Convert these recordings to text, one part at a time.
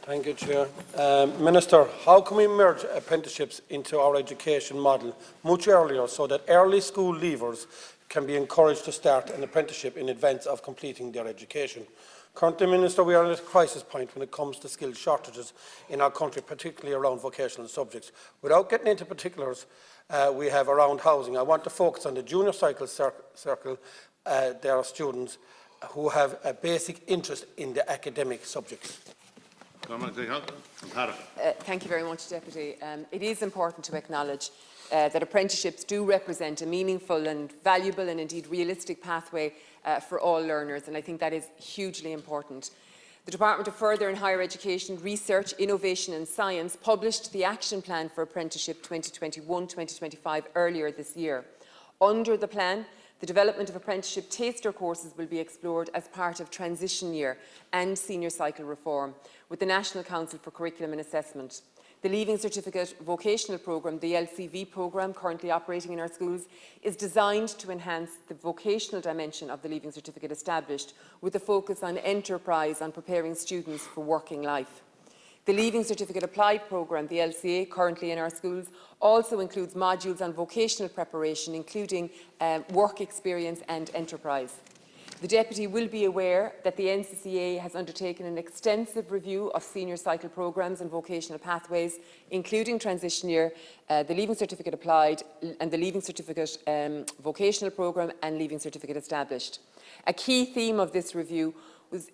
Thank you, Chair. Minister, how can we merge apprenticeships into our education model much earlier so that early school leavers can be encouraged to start an apprenticeship in advance of completing their education? Currently, Minister, we are at a crisis point when it comes to skills shortages in our country, particularly around vocational subjects. Without getting into particulars we have around housing, I want to focus on the junior cycle circle. There are students who have a basic interest in the academic subjects. Thank you very much, Deputy. It is important to acknowledge that apprenticeships do represent a meaningful and valuable and indeed realistic pathway for all learners, and I think that is hugely important. The Department of Further and Higher Education, Research, Innovation and Science published the Action Plan for Apprenticeship 2021-2025 earlier this year. Under the plan, the development of apprenticeship taster courses will be explored as part of transition year and senior cycle reform with the National Council for Curriculum and Assessment. The Leaving Certificate Vocational Programme, the LCV programme currently operating in our schools, is designed to enhance the vocational dimension of the Leaving Certificate established with a focus on enterprise, on preparing students for working life. The Leaving Certificate Applied programme, the LCA, currently in our schools, also includes modules on vocational preparation, including work experience and enterprise. The Deputy will be aware that the NCCA has undertaken an extensive review of senior cycle programmes and vocational pathways, including transition year, the Leaving Certificate Applied and the Leaving Certificate Vocational Programme and Leaving Certificate Established. A key theme of this review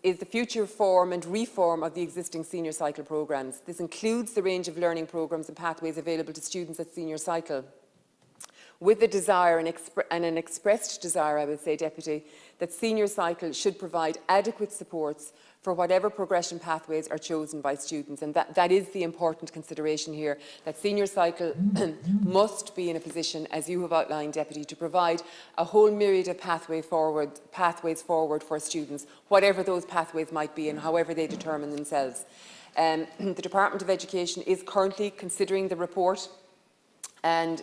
is the future form and reform of the existing senior cycle programmes. This includes the range of learning programmes and pathways available to students at senior cycle, with a desire and an expressed desire, I would say, Deputy, that senior cycle should provide adequate supports for whatever progression pathways are chosen by students. And that is the important consideration here, that senior cycle must be in a position, as you have outlined, Deputy, to provide a whole myriad of pathways forward for students, whatever those pathways might be and however they determine themselves. The Department of Education is currently considering the report and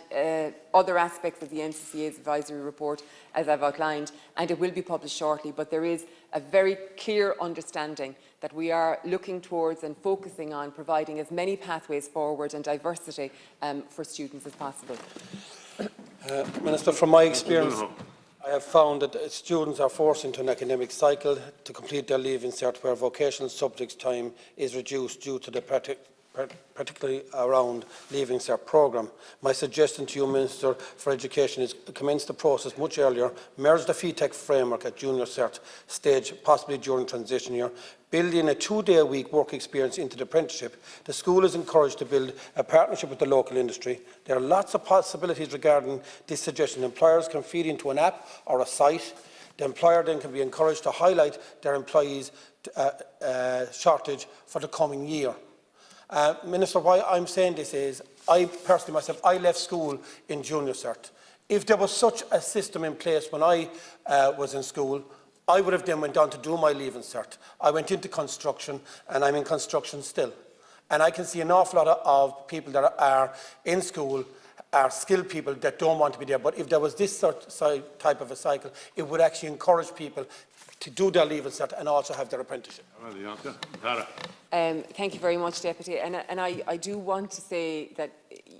other aspects of the NCCA's advisory report, as I've outlined, and it will be published shortly. But there is a very clear understanding that we are looking towards and focusing on providing as many pathways forward and diversity for students as possible. Minister, from my experience, I have found that students are forced into an academic cycle to complete their Leaving Cert where vocational subjects time is reduced due to the particularly around Leaving Cert programme. My suggestion to you, Minister for Education, is commence the process much earlier, merge the FETEC framework at Junior Cert stage, possibly during transition year, build in a 2-day-a-week work experience into the apprenticeship. The school is encouraged to build a partnership with the local industry. There are lots of possibilities regarding this suggestion. Employers can feed into an app or a site. The employer then can be encouraged to highlight their employees' shortage for the coming year. Minister, why I'm saying this is, I personally myself, I left school in Junior Cert. If there was such a system in place when I was in school, I would have then went on to do my Leaving Cert. I went into construction and I'm in construction still. And I can see an awful lot of people that are in school are skilled people that don't want to be there. But if there was this type of a cycle, it would actually encourage people to do their Leaving Cert and also have their apprenticeship. Thank you very much, Deputy. And I do want to say that,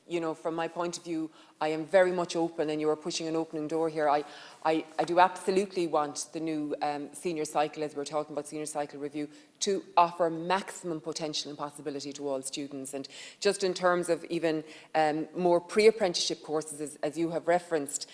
you know, from my point of view, I am very much open, and you are pushing an opening door here. I do absolutely want the new senior cycle, as we're talking about senior cycle review, to offer maximum potential and possibility to all students. And just in terms of even more pre-apprenticeship courses, as you have referenced,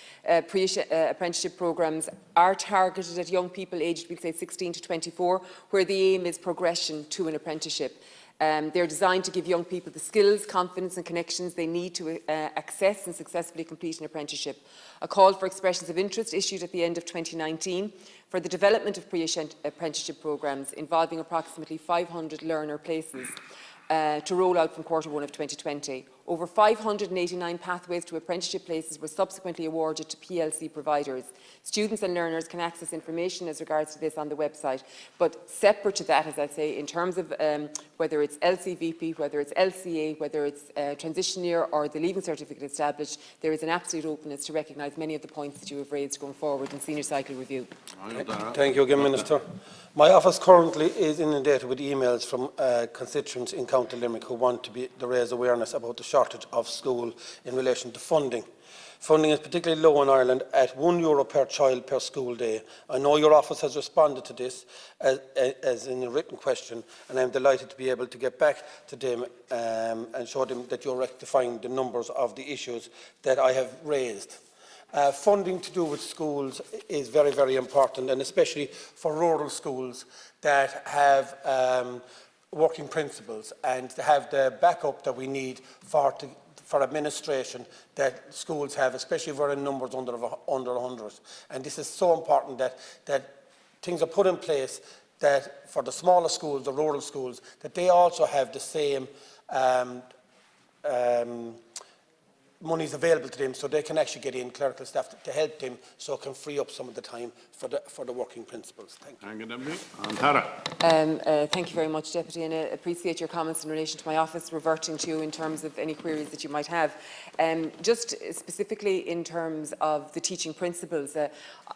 pre-apprenticeship programmes are targeted at young people aged, we'll say, 16 to 24, where the aim is progression to an apprenticeship. They're designed to give young people the skills, confidence and connections they need to access and successfully complete an apprenticeship. A call for expressions of interest issued at the end of 2019 for the development of pre-apprenticeship programmes involving approximately 500 learner places to roll out from Q1 of 2020. Over 589 pathways to apprenticeship places were subsequently awarded to PLC providers. Students and learners can access information as regards to this on the website. But separate to that, as I say, in terms of whether it's LCVP, whether it's LCA, whether it's transition year or the Leaving Certificate established, there is an absolute openness to recognise many of the points that you have raised going forward in senior cycle review. Thank you again, Minister. My office currently is inundated with emails from constituents in County Limerick who want to raise awareness about the shortage of school in relation to funding. Funding is particularly low in Ireland at €1 per child per school day. I know your office has responded to this as in a written question, and I'm delighted to be able to get back to them and show them that you're rectifying the numbers of the issues that I have raised. Funding to do with schools is very, very important, and especially for rural schools that have working principals and to have the backup that we need for administration that schools have, especially if we're in numbers under 100. And this is so important that things are put in place that for the smaller schools, the rural schools, that they also have the same monies available to them so they can actually get in clerical staff to help them so it can free up some of the time for the working principals. Thank you. Thank you, Deputy. And Tara. Thank you very much, Deputy, and I appreciate your comments in relation to my office reverting to you in terms of any queries that you might have. Just specifically in terms of the teaching principals,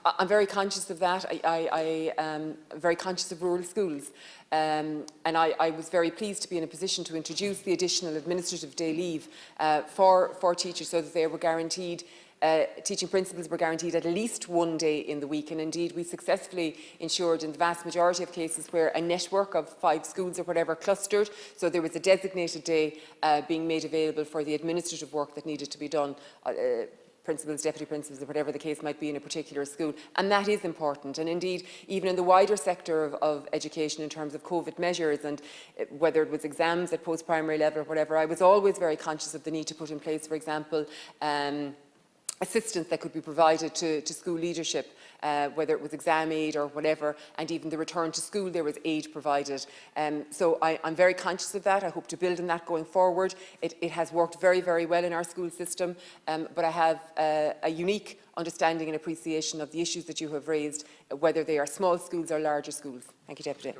I'm very conscious of that. I am very conscious of rural schools. And I was very pleased to be in a position to introduce the additional administrative day leave for teachers so that they were guaranteed, teaching principals were guaranteed at least one day in the week. And indeed, we successfully ensured in the vast majority of cases where a network of 5 schools or whatever clustered, so there was a designated day being made available for the administrative work that needed to be done. Principals, deputy principals, or whatever the case might be in a particular school. And that is important. And indeed, even in the wider sector of education in terms of COVID measures and whether it was exams at post-primary level or whatever, I was always very conscious of the need to put in place, for example, assistance that could be provided to school leadership, whether it was exam aid or whatever, and even the return to school, there was aid provided. So I'm very conscious of that. I hope to build on that going forward. It has worked very, very well in our school system, but I have a unique understanding and appreciation of the issues that you have raised, whether they are small schools or larger schools. Thank you, Deputy.